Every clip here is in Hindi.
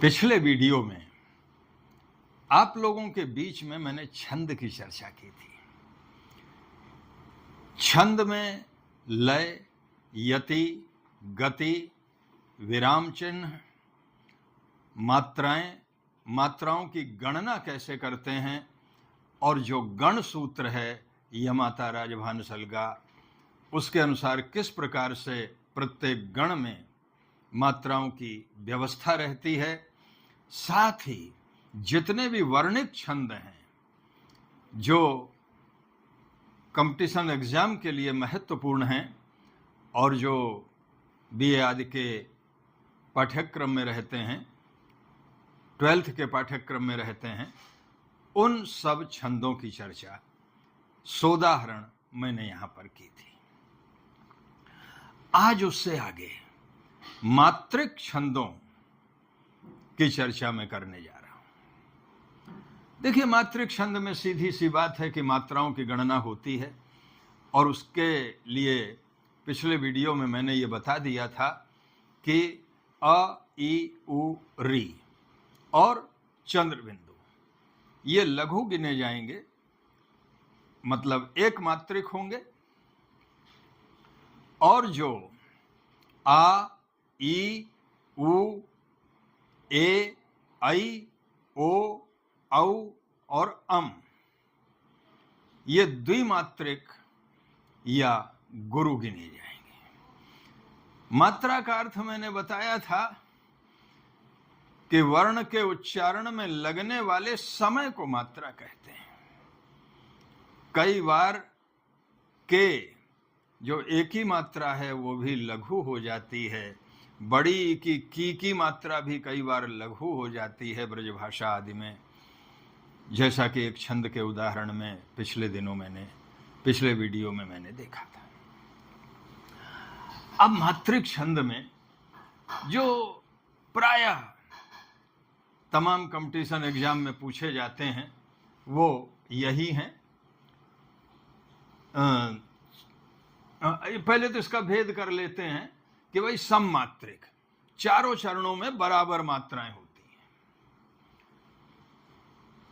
पिछले वीडियो में आप लोगों के बीच में मैंने छंद की चर्चा की थी। छंद में लय, यति, गति, विराम चिन्ह, मात्राओं की गणना कैसे करते हैं और जो गण सूत्र है यमाता राजभानुसलगा, उसके अनुसार किस प्रकार से प्रत्येक गण में मात्राओं की व्यवस्था रहती है। साथ ही जितने भी वर्णित छंद हैं जो कंपटीशन एग्जाम के लिए महत्वपूर्ण हैं और जो बीए आदि के पाठ्यक्रम में रहते हैं, 12th के पाठ्यक्रम में रहते हैं, उन सब छंदों की चर्चा सोदाहरण मैंने यहां पर की थी। आज उससे आगे मात्रिक छंदों की चर्चा मैं करने जा रहा हूं। देखिए, मात्रिक छंद में सीधी सी बात है कि मात्राओं की गणना होती है और उसके लिए पिछले वीडियो में मैंने ये बता दिया था कि अ, ई, उ, री और चंद्र बिंदु ये लघु गिने जाएंगे, मतलब एक मात्रिक होंगे, और जो आ, ई, उ, ए, ऐ, ओ, औ और अम ये द्विमात्रिक या गुरु गिने जाएंगे। मात्रा का अर्थ मैंने बताया था कि वर्ण के उच्चारण में लगने वाले समय को मात्रा कहते हैं। कई बार के जो एक ही मात्रा है वो भी लघु हो जाती है। बड़ी की मात्रा भी कई बार लघु हो जाती है ब्रजभाषा आदि में, जैसा कि एक छंद के उदाहरण में पिछले वीडियो में मैंने देखा था। अब मात्रिक छंद में जो प्रायः तमाम कंपटीशन एग्जाम में पूछे जाते हैं वो यही हैं। पहले तो इसका भेद कर लेते हैं कि भाई सममात्रिक, चारों चरणों में बराबर मात्राएं होती हैं।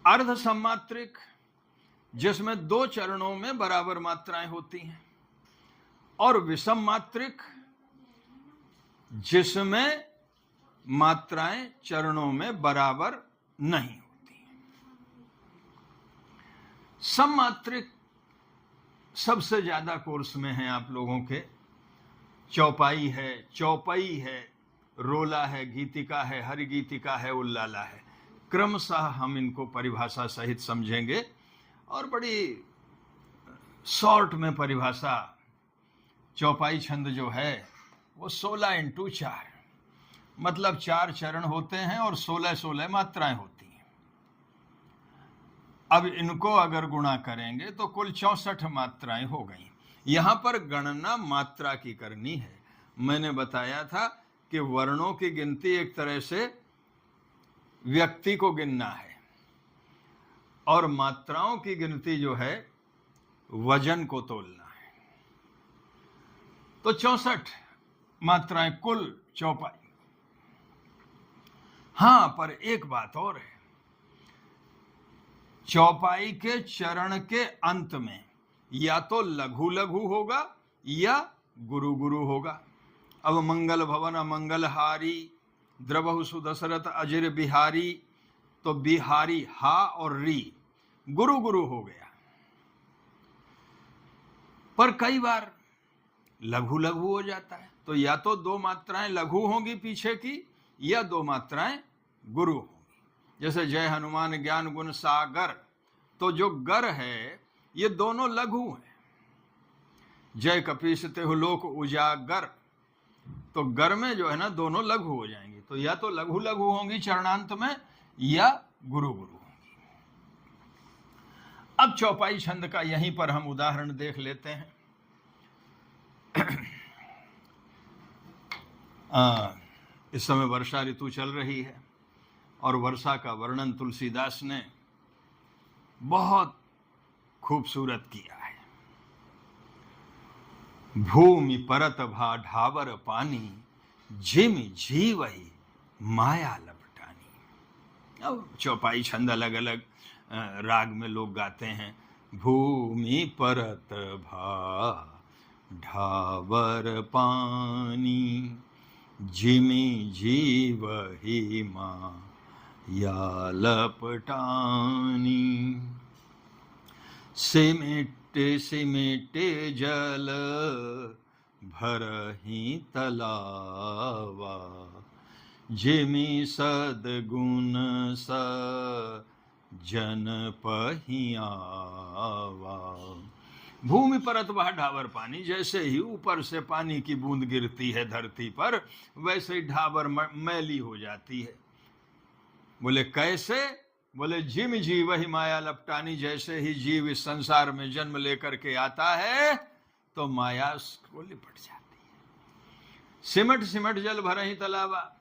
अर्ध सममात्रिक, जिसमें 2 चरणों में बराबर मात्राएं होती हैं, और विषम मात्रिक, जिसमें मात्राएं चरणों में बराबर नहीं होती। सममात्रिक सबसे ज्यादा कोर्स में है आप लोगों के। चौपाई है, चौपई है, रोला है, गीतिका है, हरिगीतिका है, उल्लाला है। क्रमशः हम इनको परिभाषा सहित समझेंगे और बड़ी शॉर्ट में परिभाषा। चौपाई छंद जो है वो 16x4, मतलब 4 चरण होते हैं और 16 मात्राएं होती हैं। अब इनको अगर गुणा करेंगे तो कुल 64 मात्राएं हो गई। यहां पर गणना मात्रा की करनी है। मैंने बताया था कि वर्णों की गिनती एक तरह से व्यक्ति को गिनना है और मात्राओं की गिनती जो है वजन को तोलना है। तो 64 मात्राएं कुल चौपाई। हां, पर एक बात और है, चौपाई के चरण के अंत में या तो लघु लघु होगा या गुरु गुरु होगा। अब मंगल भवन मंगलहारी, द्रवहु सुदशरथ अजिर बिहारी, तो बिहारी हा और री गुरु गुरु हो गया। पर कई बार लघु लघु हो जाता है, तो या तो 2 मात्राएं लघु होंगी पीछे की या 2 मात्राएं गुरु होंगी। जैसे जय हनुमान ज्ञान गुण सागर, तो जो गर है ये दोनों लघु हैं। जय कपीस तेहु लोक उजागर, तो गर में जो है ना दोनों लघु हो जाएंगी। तो या तो लघु लघु होंगी चरणांत में या गुरु गुरु होंगी। अब चौपाई छंद का यहीं पर हम उदाहरण देख लेते हैं। इस समय वर्षा ऋतु चल रही है और वर्षा का वर्णन तुलसीदास ने बहुत खूबसूरत किया है। भूमि परत भा ढावर पानी, जिम जीवहि माया लपटानी। अब चौपाई छंद अलग अलग राग में लोग गाते हैं। भूमि परत भा ढावर पानी, जिमि जीव ही माँ या लपटानी। सिमिट सिमिट जल भरहि तलावा, जिमि सद्गुण जन पहियावा। भूमि परत वह ढावर पानी, जैसे ही ऊपर से पानी की बूंद गिरती है धरती पर, वैसे ही ढावर मैली हो जाती है। बोले कैसे? बोले जिम जीव ही माया लपटानी, जैसे ही जीव इस संसार में जन्म लेकर के आता है तो माया उसको लिपट जाती है। सिमट सिमट जल भरहि तलावा,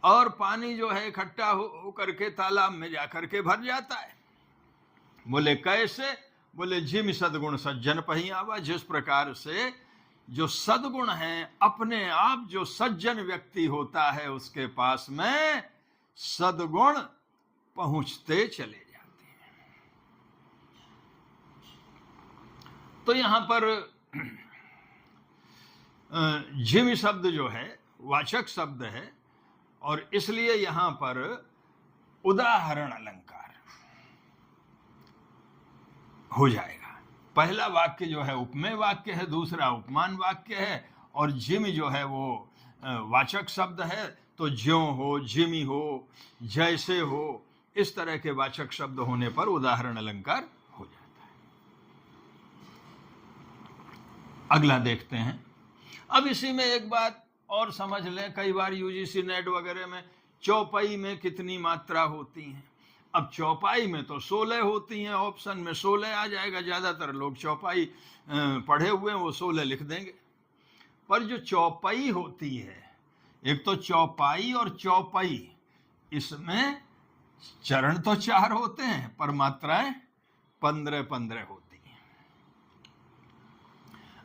और पानी जो है इकट्ठा हो करके तालाब में जाकर के भर जाता है। बोले कैसे? बोले जिम सद्गुण सज्जन पहियावा, जिस प्रकार से जो सद्गुण है, अपने आप जो सज्जन व्यक्ति होता है उसके पास में सद्गुण पहुंचते चले जाते हैं। तो यहां पर जिम शब्द जो है वाचक शब्द है, और इसलिए यहां पर उदाहरण अलंकार हो जाएगा। पहला वाक्य जो है उपमेय वाक्य है, दूसरा उपमान वाक्य है, और जिम जो है वो वाचक शब्द है। तो ज्यों हो, जिमी हो, जैसे हो, इस तरह के वाचक शब्द होने पर उदाहरण अलंकार हो जाता है। अगला देखते हैं। अब इसी में एक बात और समझ लें, कई बार यूजीसी नेट वगैरह में चौपाई में कितनी मात्रा होती हैं। अब चौपाई में तो 16 होती हैं, ऑप्शन में 16 आ जाएगा। ज़्यादातर लोग चौपाई पढ़े हुए हैं, वो 16 लिख देंगे। पर जो चौपाई होती है, एक तो चौपाई और चौपाई, इसमें चरण तो 4 होते हैं पर मात्राएं 15-15 होती हैं।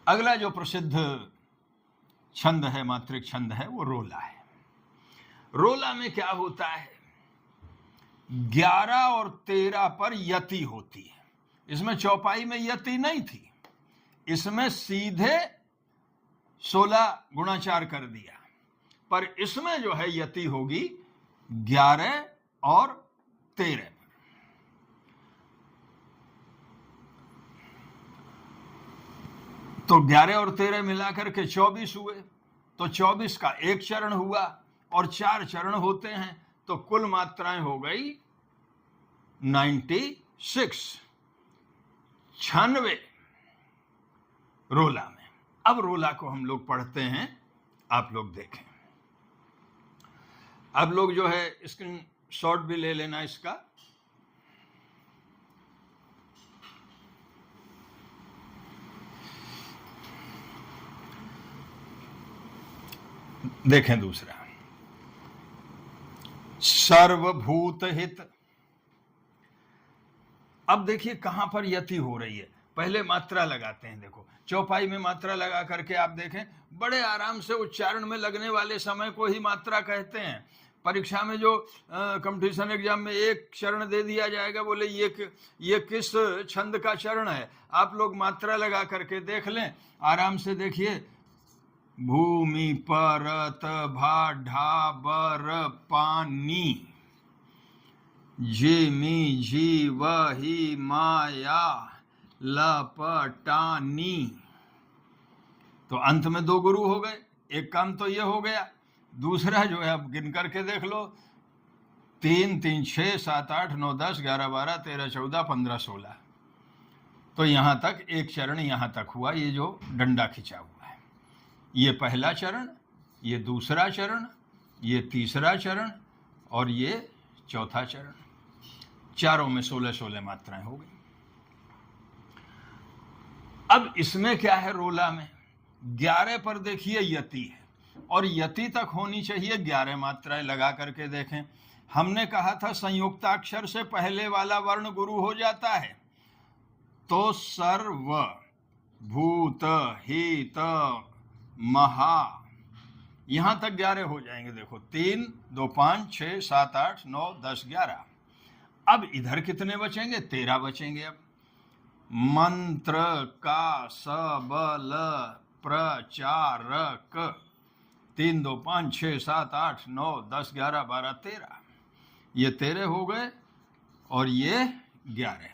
अगला जो प्रसिद्ध छंद है, मात्रिक छंद है, वो रोला है। रोला में क्या होता है? 11 और 13 पर यति होती है। इसमें चौपाई में यति नहीं थी, इसमें सीधे 16 गुणा 4 कर दिया, पर इसमें जो है यति होगी 11 और 13 पर। तो 11 और 13 मिलाकर के 24 हुए, तो 24 का एक चरण हुआ और 4 चरण होते हैं, तो कुल मात्राएं हो गई 96, 96 रोला में। अब रोला को हम लोग पढ़ते हैं, आप लोग देखें। आप लोग जो है स्क्रीन शॉट भी ले लेना इसका। देखें दूसरा, सर्वभूत हित। अब देखिए कहां पर यति हो रही है। पहले मात्रा लगाते हैं। देखो चौपाई में मात्रा लगा करके आप देखें, बड़े आराम से उच्चारण में लगने वाले समय को ही मात्रा कहते हैं। परीक्षा में जो कंपटीशन एग्जाम में एक चरण दे दिया जाएगा, बोले ये किस छंद का चरण है, आप लोग मात्रा लगा करके देख लें, आराम से देखिए। भूमि परत भा ढाबर पानी, जिमि जीव ही माया लपटानी। तो अंत में 2 गुरु हो गए। एक काम तो ये हो गया। दूसरा जो है अब गिन करके देख लो, 3 3 6 7 8 9 10 11 12 13 14 15 16। तो यहां तक एक चरण यहां तक हुआ, ये जो डंडा खिंचा हुआ है। ये पहला चरण, ये दूसरा चरण, ये तीसरा चरण और ये चौथा चरण। चारों में 16-16 मात्राएं हो गई। अब इसमें क्या है, रोला में 11 पर देखिए यति है, और यति तक होनी चाहिए 11 मात्राएं। लगा करके देखें। हमने कहा था संयुक्ताक्षर से पहले वाला वर्ण गुरु हो जाता है। तो सर्व भूत हित महा यहां तक 11 हो जाएंगे। देखो 3 2 5 6 7 8 9 10 11। अब इधर कितने बचेंगे? 13 बचेंगे। अब मंत्र का सबल प्रचारक 3 2 5 6 7 8 9 10 11 12 13, ये 13 हो गए और ये 11।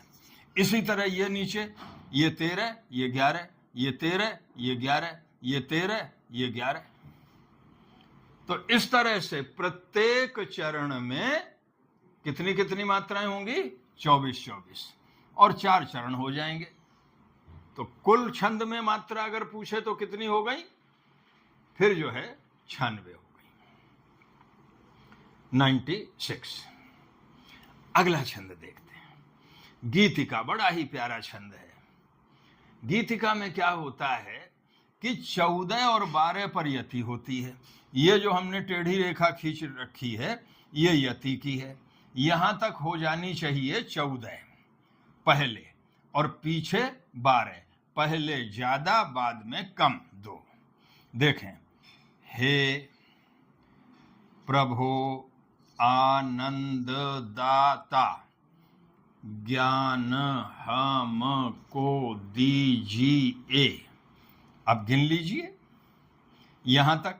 इसी तरह ये नीचे ये 13 ये 11 ये 13 ये 11 ये 13 ये 11। तो इस तरह से प्रत्येक चरण में कितनी कितनी मात्राएं होंगी? 24 24 और 4 चरण हो जाएंगे। तो कुल छंद में मात्रा अगर पूछे तो कितनी हो गई? फिर जो है 96 हो गई, 96। अगला छंद देखते हैं। गीतिका बड़ा ही प्यारा छंद है। गीतिका में क्या होता है कि 14 और 12 पर यति होती है। ये जो हमने टेढ़ी रेखा खींच रखी है ये यति की है। यहां तक हो जानी चाहिए 14 पहले और पीछे 12, पहले ज्यादा बाद में कम 2। देखें, हे प्रभो आनंद दाता ज्ञान हमको दीजिए। अब गिन लीजिए यहां तक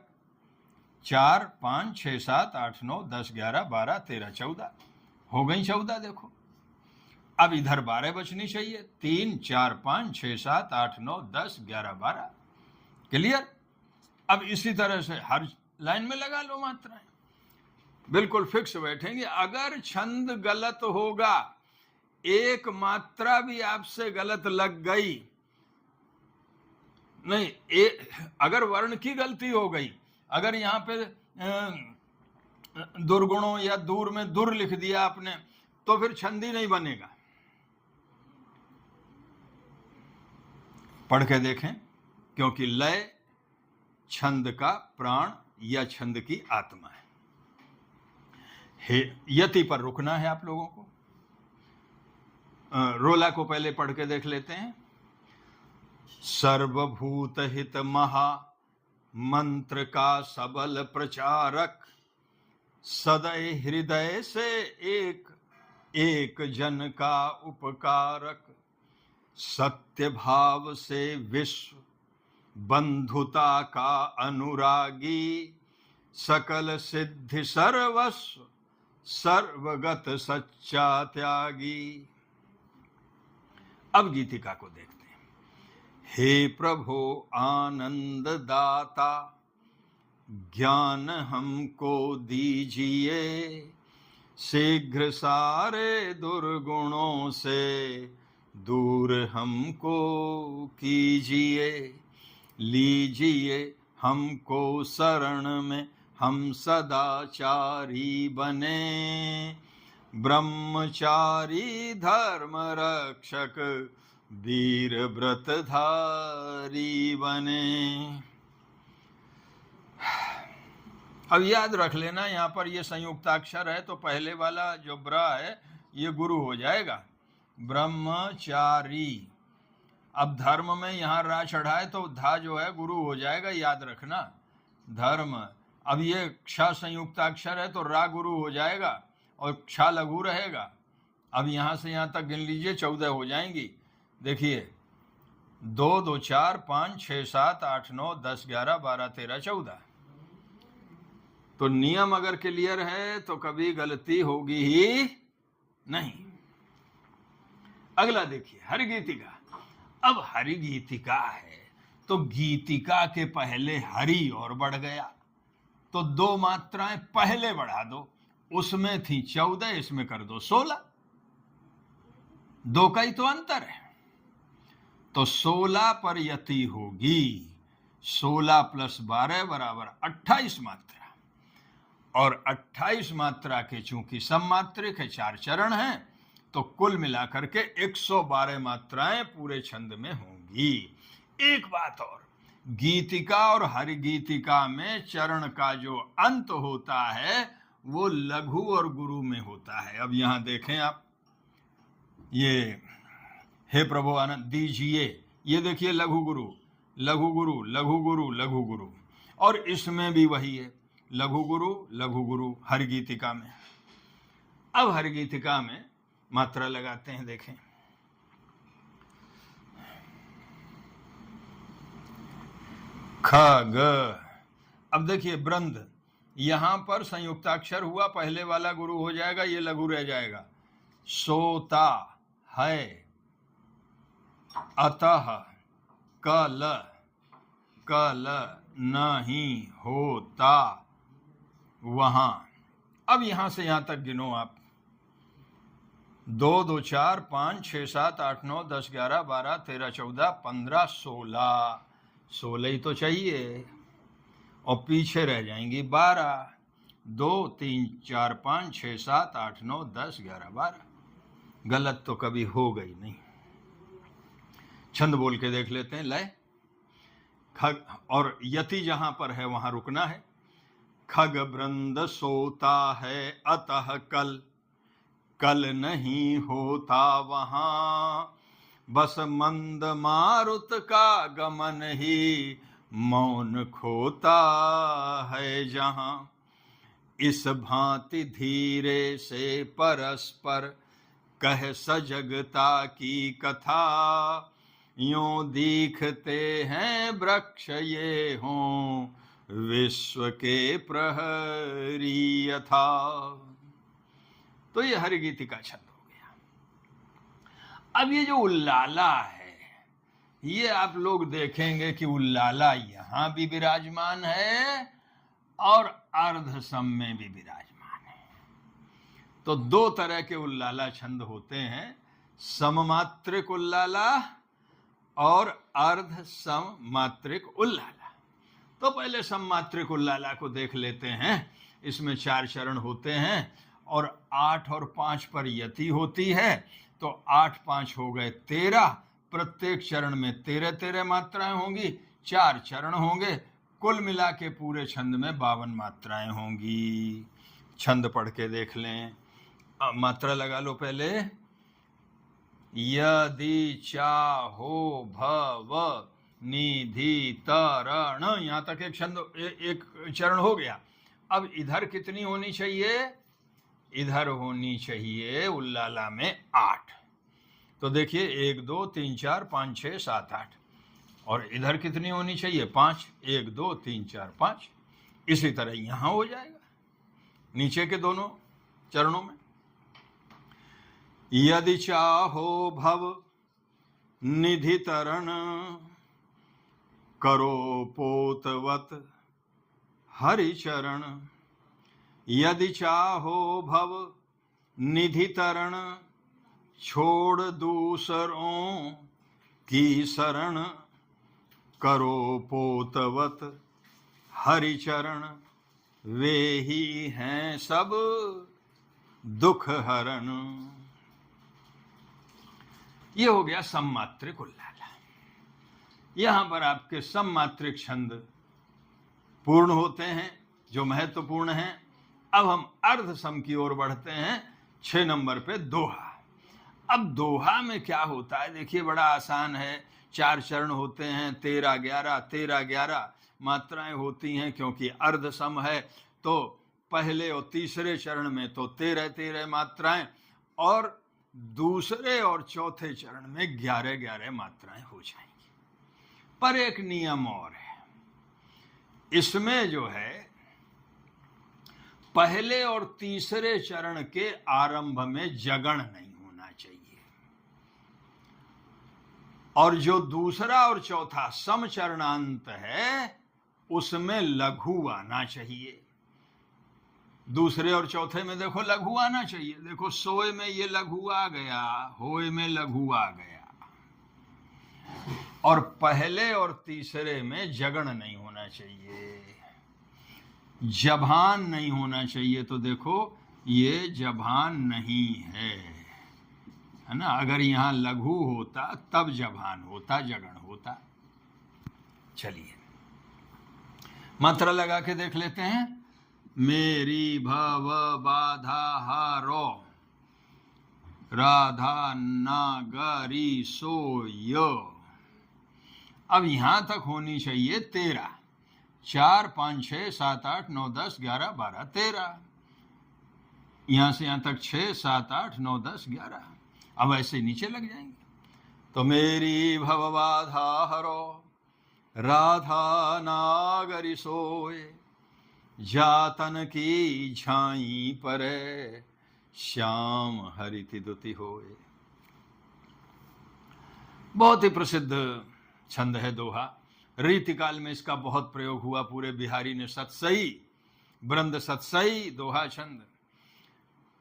4 5 6 7 8 9 10 11 12 13 14 हो गई 14। देखो अब इधर 12 बचनी चाहिए। 3 4 5 6 7 8 9 10 11 12। क्लियर? अब इसी तरह से हर लाइन में लगा लो मात्राएं, बिल्कुल फिक्स बैठेंगे। अगर छंद गलत होगा, एक मात्रा भी आपसे गलत लग गई, नहीं अगर वर्ण की गलती हो गई, अगर यहां पे दुर्गुणों या दूर में दुर लिख दिया आपने, तो फिर छंद ही नहीं बनेगा। पढ़ के देखें, क्योंकि लय छंद का प्राण या छंद की आत्मा है। यति पर रुकना है आप लोगों को। रोला को पहले पढ़ के देख लेते हैं। सर्वभूत हित महा मंत्र का सबल प्रचारक, सदै हृदय से एक एक जन का उपकारक, सत्य भाव से विश्व बंधुता का अनुरागी, सकल सिद्धि सर्वस्व सर्वगत सच्चा त्यागी। अब गीतिका को देखते हैं। हे प्रभो आनंद दाता ज्ञान हमको दीजिए, शीघ्र सारे दुर्गुणों से दूर हमको कीजिए। लीजिए हमको शरण में, हम सदाचारी बने, ब्रह्मचारी धर्म रक्षक वीर व्रतधारी बने। अब याद रख लेना, यहां पर ये संयुक्ताक्षर है तो पहले वाला जो ब्र है ये गुरु हो जाएगा, ब्रह्मचारी। अब धर्म में यहां रा चढ़ा है तो धा जो है गुरु हो जाएगा, याद रखना, धर्म। अब ये क्ष संयुक्ताक्षर है तो रा गुरु हो जाएगा और क्ष लघु रहेगा। अब यहां से यहां तक गिन लीजिए 14 हो जाएंगी। देखिए 2 2 4 5 6 7 8 9 10 11 12 13 14। तो नियम अगर क्लियर है तो कभी गलती होगी ही नहीं। अगला देखिए हरिगीतिका। अब हरिगीतिका है तो गीतिका के पहले हरि और बढ़ गया, तो 2 मात्राएं पहले बढ़ा दो। उसमें थी 14, इसमें कर दो 16। 2 का ही तो अंतर है। तो 16 पर यति होगी। 16 + 12 = 28 मात्रा। और 28 मात्रा के चूंकि सममात्रिक है, 4 चरण हैं, तो कुल मिलाकर के 112 मात्राएं पूरे छंद में होंगी। एक बात और, गीतिका और हरिगीतिका में चरण का जो अंत होता है वो लघु और गुरु में होता है। अब यहां देखें आप, ये हे प्रभु आनंद दीजिए, ये देखिए लघु गुरु लघु गुरु लघु गुरु लघु गुरु। और इसमें भी वही है, लघु गुरु हरगीतिका में। अब हरगीतिका में मात्रा लगाते हैं, देखें। खग। अब देखिए ब्रंद, यहां पर संयुक्ताक्षर हुआ, पहले वाला गुरु हो जाएगा, ये लघु रह जाएगा। सोता है, अतः कल नहीं होता वहां। अब यहां से यहां तक गिनो आप, 2 2 4 5 6 7 8 9 10 11 12 13 14 15 16, 16 ही तो चाहिए, और पीछे रह जाएंगी 12, 2 3 4 5 6 7 8 9 10 11 12। गलत तो कभी हो गई नहीं। छंद बोल के देख लेते हैं। लय, खग, और यति जहां पर है वहां रुकना है। खग वृंद सोता है, अतः कल नहीं होता वहां, बस मंद मारुत का गमन ही मौन खोता है जहां। इस भांति धीरे से परस्पर कह सजगता की कथा, यूं दिखते हैं वृक्ष ये हों विश्व के प्रहरी यथा। तो ये हरिगीतिका छंद हो गया। अब ये जो उल्लाला है, ये आप लोग देखेंगे कि उल्लाला यहां भी विराजमान है और अर्धसम में भी विराजमान है। तो 2 तरह के उल्लाला छंद होते हैं, सममात्रिक उल्लाला और अर्ध सममात्रिक उल्लाला। तो पहले सममात्रिक उल्लाला को देख लेते हैं। इसमें 4 चरण होते हैं और 8 और 5 पर यति होती है, तो 8 5 हो गए 13, प्रत्येक चरण में 13 मात्राएं होंगी, 4 चरण होंगे, कुल मिला के पूरे छंद में 52 मात्राएं होंगी। छंद पढ़ के देख लें। मात्रा लगा लो पहले। यदि चाहो भव निधि तरण, यहां तक एक छंद, एक चरण हो गया। अब इधर कितनी होनी चाहिए? इधर होनी चाहिए उल्लाला में 8। तो देखिए 1 2 3 4 5 6 7 8, और इधर कितनी होनी चाहिए? 5। 1 2 3 4 5। इसी तरह यहां हो जाएगा नीचे के दोनों चरणों में। यदि चाहो भव निधि तरण, करो पोतवत हरिचरण। यदि चाहो भव निधि तरण, छोड़ दूसरों की शरण, करो पोतवत हरिचरण। वे ही हैं सब दुख हरण। ये हो गया सममात्रिक उल्लाला। यहां पर आपके सममात्रिक छंद पूर्ण होते हैं जो महत्वपूर्ण हैं। अब हम अर्ध सम की ओर बढ़ते हैं। 6 नंबर पे दोहा। अब दोहा में क्या होता है? देखिए बड़ा आसान है। 4 चरण होते हैं, 13 11 13 11 मात्राएं होती हैं, क्योंकि अर्ध सम है तो पहले और तीसरे चरण में तो 13 13 मात्राएं, और दूसरे और चौथे चरण में 11 11 मात्राएं हो जाएंगी। पर एक नियम और है इसमें, जो है पहले और तीसरे चरण के आरंभ में जगण नहीं होना चाहिए, और जो दूसरा और चौथा समचरणांत है उसमें लघु आना चाहिए। दूसरे और चौथे में देखो लघु आना चाहिए। देखो सोए में ये लघु आ गया, होए में लघु आ गया, और पहले और तीसरे में जगण नहीं होना चाहिए, जबान नहीं होना चाहिए। तो देखो ये जबान नहीं है ना। अगर यहां लघु होता तब जबान होता, जगण होता। चलिए मात्रा लगा के देख लेते हैं। मेरी भव बाधा हारो, राधा नागरी सोय। अब यहां तक होनी चाहिए 13, 4 5 6 7 8 9 10 11 12 13, यहां से यहां तक 6 7 8 9 10 11। अब ऐसे नीचे लग जाएंगे। तो मेरी भवबाधा हरो, राधा नागरी सोए, जातन की झाई परे, श्याम हरिति दुति होए। बहुत ही प्रसिद्ध छंद है दोहा। रीतिकाल में इसका बहुत प्रयोग हुआ। पूरे बिहारी ने सतसई, वृंद सतसई दोहा छंद,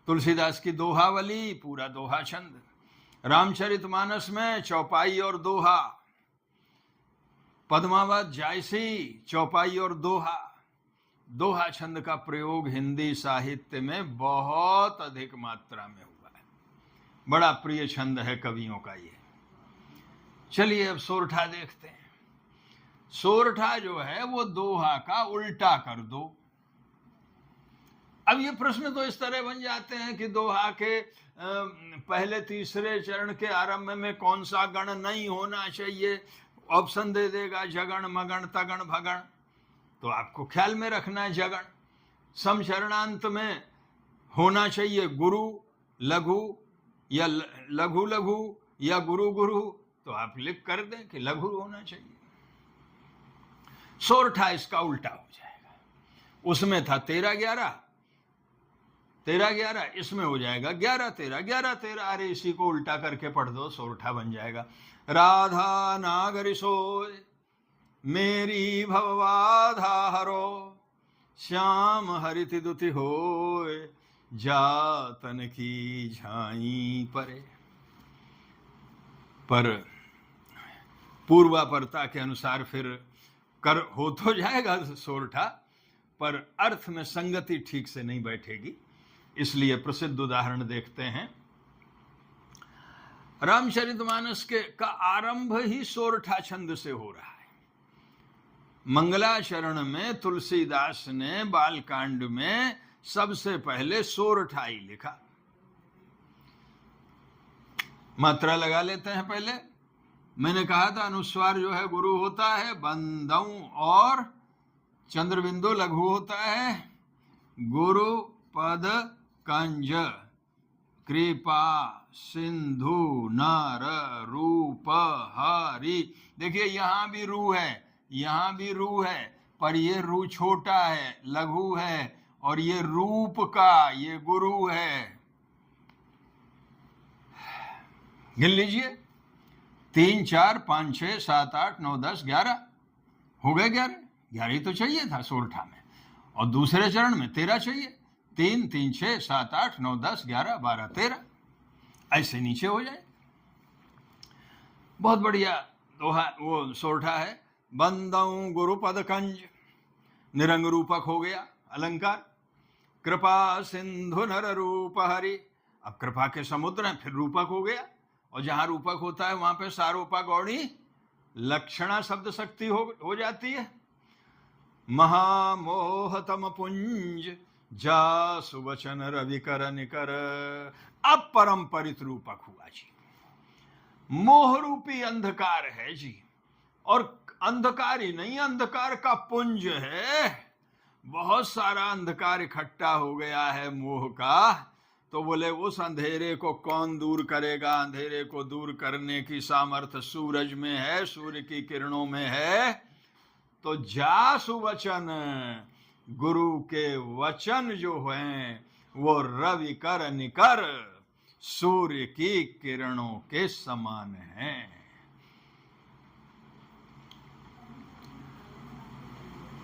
तुलसीदास की दोहावली पूरा दोहा छंद, रामचरितमानस में चौपाई और दोहा, पद्मावत जायसी चौपाई और दोहा। दोहा छंद का प्रयोग हिंदी साहित्य में बहुत अधिक मात्रा में हुआ है। बड़ा प्रिय छंद है कवियों का ये। चलिए अब सोरठा देखते हैं। सोरठा जो है वो दोहा का उल्टा कर दो। अब ये प्रश्न तो इस तरह बन जाते हैं कि दोहा के पहले तीसरे चरण के आरंभ में कौन सा गण नहीं होना चाहिए। ऑप्शन दे देगा जगण मगण तगण भगण, तो आपको ख्याल में रखना है जगण। समचरणांत में होना चाहिए गुरु लघु या लघु लघु या गुरु गुरु, तो आप लिख कर दें कि लघु होना चाहिए। सोरठा इसका उल्टा हो जाएगा। उसमें था 13 11 13 11, इसमें हो जाएगा 11 13 11 13। अरे इसी को उल्टा करके पढ़ दो, सोरठा बन जाएगा। राधा नागरी सोए, मेरी भवबाधा हरो, श्याम हरिति दुति होए, जातन की झाई परे। पर पूर्वापरता के अनुसार फिर कर हो तो जाएगा सोरठा, पर अर्थ में संगति ठीक से नहीं बैठेगी। इसलिए प्रसिद्ध उदाहरण देखते हैं। रामचरितमानस के का आरंभ ही सोरठा छंद से हो रहा है। मंगलाचरण में तुलसीदास ने बालकांड में सबसे पहले सोरठा ही लिखा। मात्रा लगा लेते हैं पहले। मैंने कहा था अनुस्वार जो है गुरु होता है, बंदऊ और चंद्रबिंदु लघु होता है। गुरु पद कंज, कृपा सिंधु नर रूप हरि। देखिए यहां भी रू है, यहां भी रू है, पर ये रू छोटा है, लघु है, और ये रूप का, ये गुरु है। गिन लीजिए 3 4 5 6 7 8 9 10 11 हो गए। 11 ही तो चाहिए था सोरठा में, और दूसरे चरण में 13 चाहिए। 3 3 6 7 8 9 10 11 12 13, ऐसे नीचे हो जाए। बहुत बढ़िया दोहा वो सोरठा है। बंदऊ गुरु पद कंज, निरंग रूपक हो गया अलंकार। कृपा सिंधु नर रूप हरि, अब कृपा के समुद्र हैं, फिर रूपक हो गया। और जहां रूपक होता है वहां पे सारोपा गौड़ी लक्षणा शब्द शक्ति हो जाती है। महामोहतम पुंज, जा सुवचन रवि कर निकर, अब परंपरित रूपक हुआ जी। मोह रूपी अंधकार है जी, और अंधकार ही नहीं, अंधकार का पुंज है। बहुत सारा अंधकार इकट्ठा हो गया है मोह का। तो बोले उस अंधेरे को कौन दूर करेगा। अंधेरे को दूर करने की सामर्थ्य सूरज में है, सूर्य की किरणों में है। तो जा सुवचन, गुरु के वचन जो हैं वो रवि कर निकर, सूर्य की किरणों के समान हैं।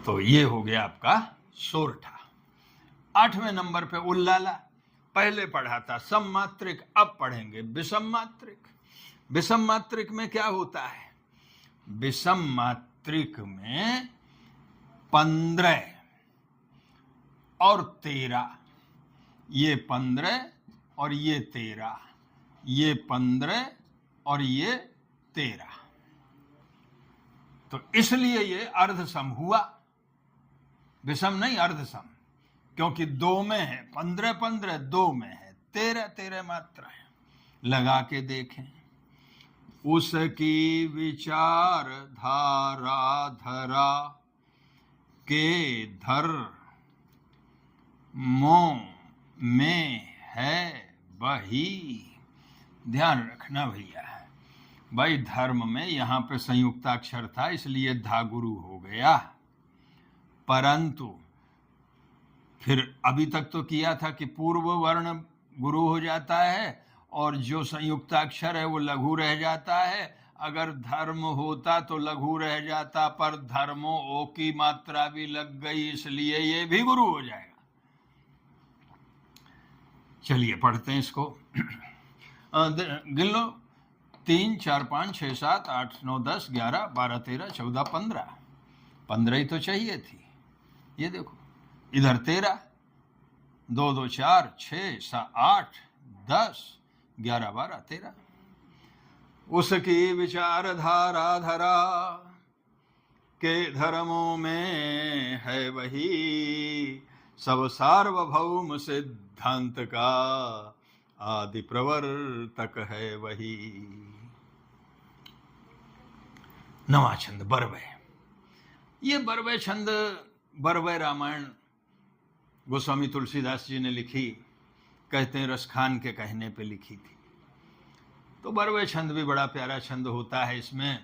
तो ये हो गया आपका सोरठा। 8वें नंबर पे उल्लाला। पहले पढ़ा था सममात्रिक, अब पढ़ेंगे विषम मात्रिक। विषम मात्रिक में क्या होता है? विषम मात्रिक में 15 और 13, ये 15 और ये 13, ये 15 और ये 13, तो इसलिए ये अर्धसम हुआ, विषम नहीं अर्धसम, क्योंकि 2 में है 15 15, 2 में है 13 13 मात्रा है। लगा के देखें। उसकी विचार धारा धरा, के धर्मों में है वही। ध्यान रखना भैया, भाई धर्म में यहाँ पे संयुक्ताक्षर था इसलिए धा गुरु हो गया, परंतु फिर अभी तक तो किया था कि पूर्व वर्ण गुरु हो जाता है और जो संयुक्ताक्षर है वो लघु रह जाता है। अगर धर्म होता तो लघु रह जाता, पर धर्मो ओ की मात्रा भी लग गई इसलिए ये भी गुरु हो जाएगा। चलिए पढ़ते हैं इसको। गिन लो, 3 4 5 6 7 8 9 10 11 12 13 14 15, 15 ही तो चाहिए थी। ये देखो इधर 13, 2 2 4 6 7 8 10 11 12 13। उसकी विचारधारा धरा के धर्मों में है वही, सब सार्वभौम सिद्धांत का आदि प्रवर्तक है वही। नवा छंद बरवै। ये बरवै छंद बरवै रामायण गोस्वामी तुलसीदास जी ने लिखी, कहते हैं रसखान के कहने पे लिखी थी। तो बरवै छंद भी बड़ा प्यारा छंद होता है। इसमें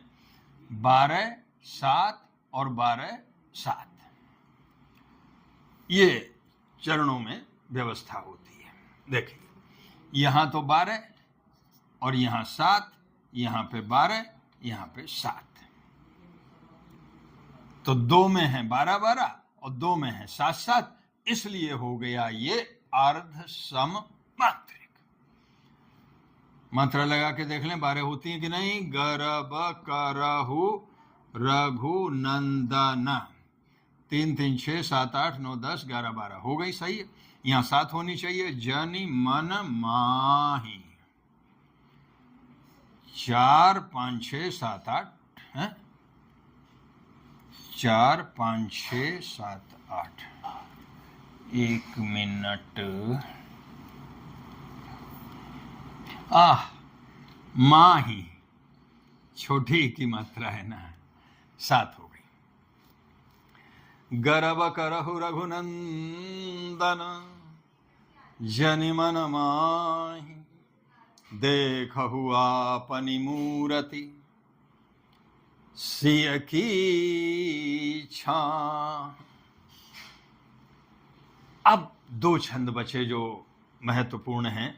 12 7 और 12 7 ये चरणों में व्यवस्था होती है। देखिए यहाँ तो 12 और यहाँ 7, यहाँ पे 12, यहाँ पे 7, तो 2 में है 12 12 और 2 में है 7 7, इसलिए हो गया ये अर्ध सम मात्रिक। मात्रा लगा के देख लें 12 होती है कि नहीं। गरब करहु रघु नंदन, 3 3 6 7 8 9 10 11 12 हो गई, सही है। यहाँ 7 होनी चाहिए। जनि मन माही, 4 5 6 7 8 है, 4 5 6 7 8। 1 मिनट। माही छोटी की मात्रा है ना, 7 हो गई। गर्भ करहु रघुनंदन, जनि मन माही, देखहु आपनी मूरति, सिय की छां। अब 2 छंद बचे जो महत्वपूर्ण हैं,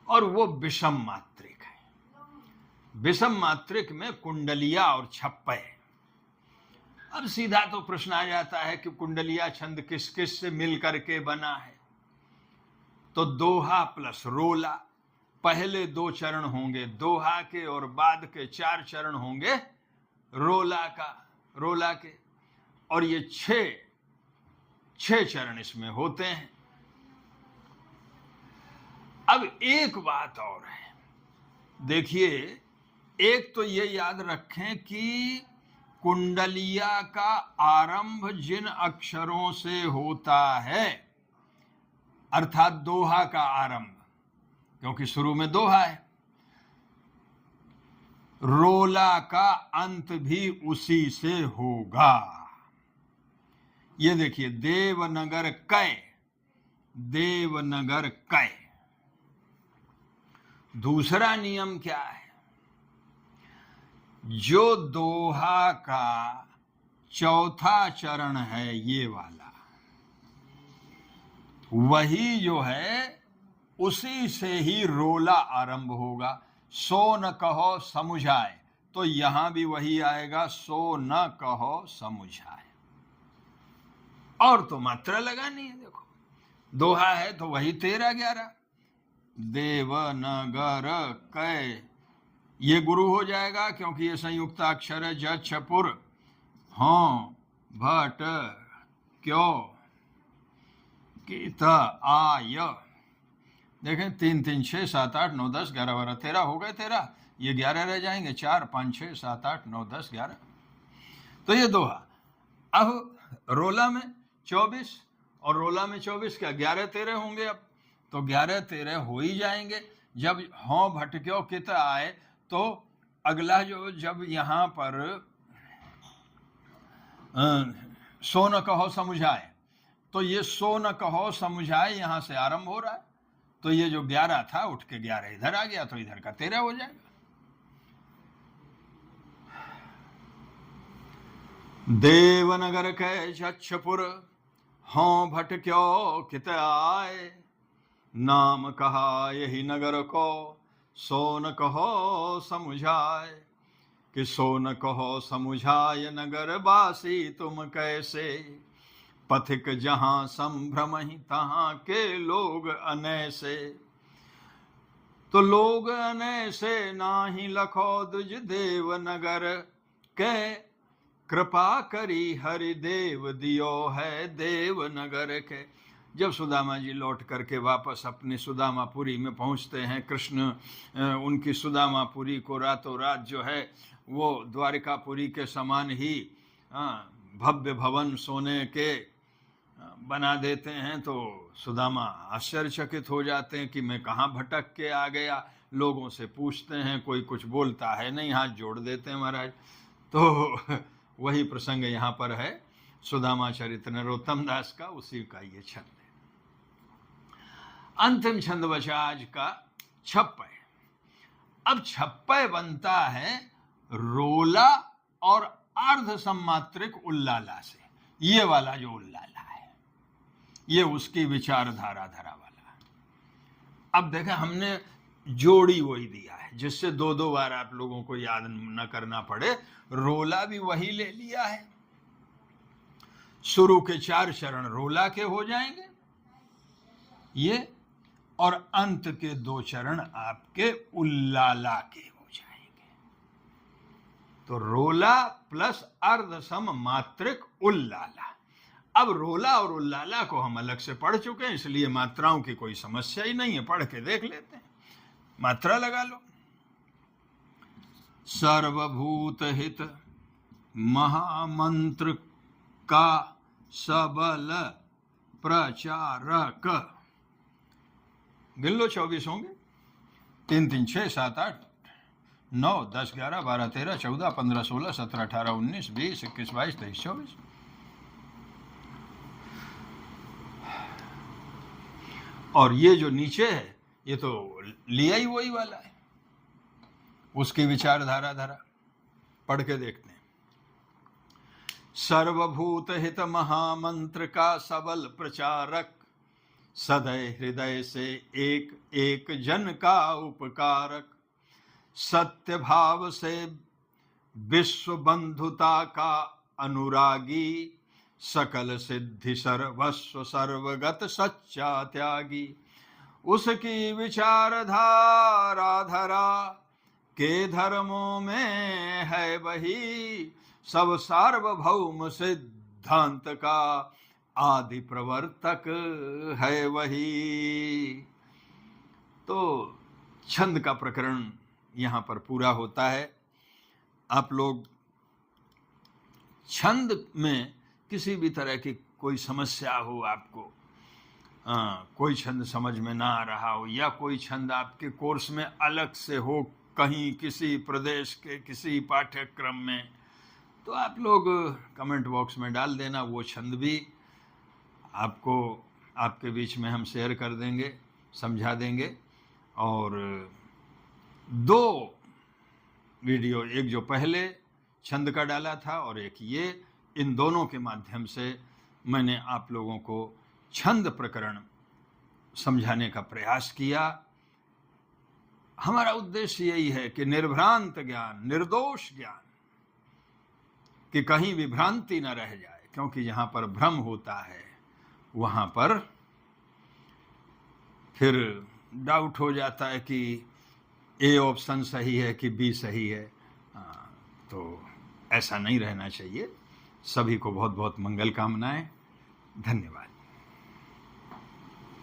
और वो विषम मात्रिक है। विषम मात्रिक में कुंडलिया और छप्पे। अब सीधा तो प्रश्न आ जाता है कि कुंडलिया छंद किस किस से मिल करके बना है। तो दोहा प्लस रोला, पहले 2 चरण होंगे दोहा के और बाद के 4 चरण होंगे रोला के, और ये 6 चरण इसमें होते हैं। अब एक बात और है, देखिए, एक तो ये याद रखें कि कुंडलिया का आरंभ जिन अक्षरों से होता है, अर्थात दोहा का आरंभ, क्योंकि शुरू में दोहा है, रोला का अंत भी उसी से होगा। ये देखिए, देवनगर कै, देवनगर कै। दूसरा नियम क्या है? जो दोहा का चौथा चरण है ये वाला, वही जो है उसी से ही रोला आरंभ होगा। सो न कहो समुझाए, तो यहां भी वही आएगा, सो न कहो समुझाए। और तो मात्रा लगानी है। देखो दोहा है तो वही 13 11। देवनगर कै, ये गुरु हो जाएगा क्योंकि ये संयुक्ताक्षर है। ज छपुर हाँ भट क्यों कित आय। देखें 3 3 6 7 8 9 10 11 12 13 हो गए 13, ये 11 रह जाएंगे। 4 5 6 7 8 9 10 11, तो ये दोहा। अब रोला में 24, और रोला में 24 क्या 11 13 होंगे। अब तो 11 13 हो ही जाएंगे। जब हों भटक्यो कित आए, तो अगला जो, जब यहाँ पर सो न कहो समुझाए, तो ये सो न कहो समुझाए यहां से आरंभ हो रहा है, तो ये जो 11 था उठ के 11 इधर आ गया, तो इधर का 13 हो जाएगा। देवनगर कै छछपुर हों भटक्यो कित आए, नाम कहा यही नगर को सो न कहो समुझाए, कि सो न कहो समुझाए नगर बासी तुम कैसे, पथिक जहां संभ्रम ही तहां के लोग अनैसे, तो लोग अनैसे नाही लखो दुज देव नगर के, कृपा करी हरिदेव दियो है देवनगर के। जब सुदामा जी लौट करके वापस अपने सुदामापुरी में पहुंचते हैं, कृष्ण उनकी सुदामापुरी को रातों रात जो है वो द्वारिकापुरी के समान ही भव्य भवन सोने के बना देते हैं, तो सुदामा आश्चर्यचकित हो जाते हैं कि मैं कहाँ भटक के आ गया। लोगों से पूछते हैं, कोई कुछ बोलता है नहीं, हाथ जोड़ देते हैं महाराज। तो वही प्रसंग यहाँ पर है सुदामा चरित्र नरोत्तम दास का, उसी का ये छंद है। अंतिम छंद बचा आज का छप्पय। अब छप्पय बनता है रोला और अर्ध सम्मात्रिक उल्लाला से। ये वाला जो उल्लाला है ये उसकी विचारधारा धरा वाला है। अब देखें, हमने जोड़ी वही दिया है जिससे दो दो बार आप लोगों को याद न करना पड़े। रोला भी वही ले लिया है। शुरू के 4 चरण रोला के हो जाएंगे ये, और अंत के 2 चरण आपके उल्लाला के हो जाएंगे। तो रोला प्लस अर्ध सम मात्रिक उल्लाला। अब रोला और उल्लाला को हम अलग से पढ़ चुके हैं, इसलिए मात्राओं की कोई समस्या ही नहीं है, पढ़ के देख लेते हैं। मात्रा लगा लो। सर्वभूत हित महामंत्र का सबल प्रचारक। गिन लो 24 होंगे। 3 3 6 7 8 9 10 11 12 13 14 15 16 17 18 19 20 21 22 23 24। और ये जो नीचे है ये तो लिया ही वही वाला है, उसकी विचारधारा धरा। पढ़ के देखते हैं। सर्वभूत हित महामंत्र का सबल प्रचारक, सदै हृदय से एक एक जन का उपकारक, सत्य भाव से विश्व बंधुता का अनुरागी, सकल सिद्धि सर्वस्व सर्वगत सच्चा त्यागी, उसकी विचारधारा धरा के धर्मों में है वही, सब सार्वभौम सिद्धांत का आदि प्रवर्तक है वही। तो छंद का प्रकरण यहाँ पर पूरा होता है। आप लोग छंद में किसी भी तरह की कोई समस्या हो, आपको कोई छंद समझ में ना आ रहा हो, या कोई छंद आपके कोर्स में अलग से हो, कहीं किसी प्रदेश के किसी पाठ्यक्रम में, तो आप लोग कमेंट बॉक्स में डाल देना। वो छंद भी आपको आपके बीच में हम शेयर कर देंगे, समझा देंगे। और 2 वीडियो, एक जो पहले छंद का डाला था और एक ये, इन दोनों के माध्यम से मैंने आप लोगों को छंद प्रकरण समझाने का प्रयास किया। हमारा उद्देश्य यही है कि निर्भ्रांत ज्ञान, निर्दोष ज्ञान, कि कहीं विभ्रांति न रह जाए, क्योंकि जहां पर भ्रम होता है वहां पर फिर डाउट हो जाता है कि ए ऑप्शन सही है कि बी सही है। तो ऐसा नहीं रहना चाहिए। सभी को बहुत बहुत मंगल कामनाएं। धन्यवाद।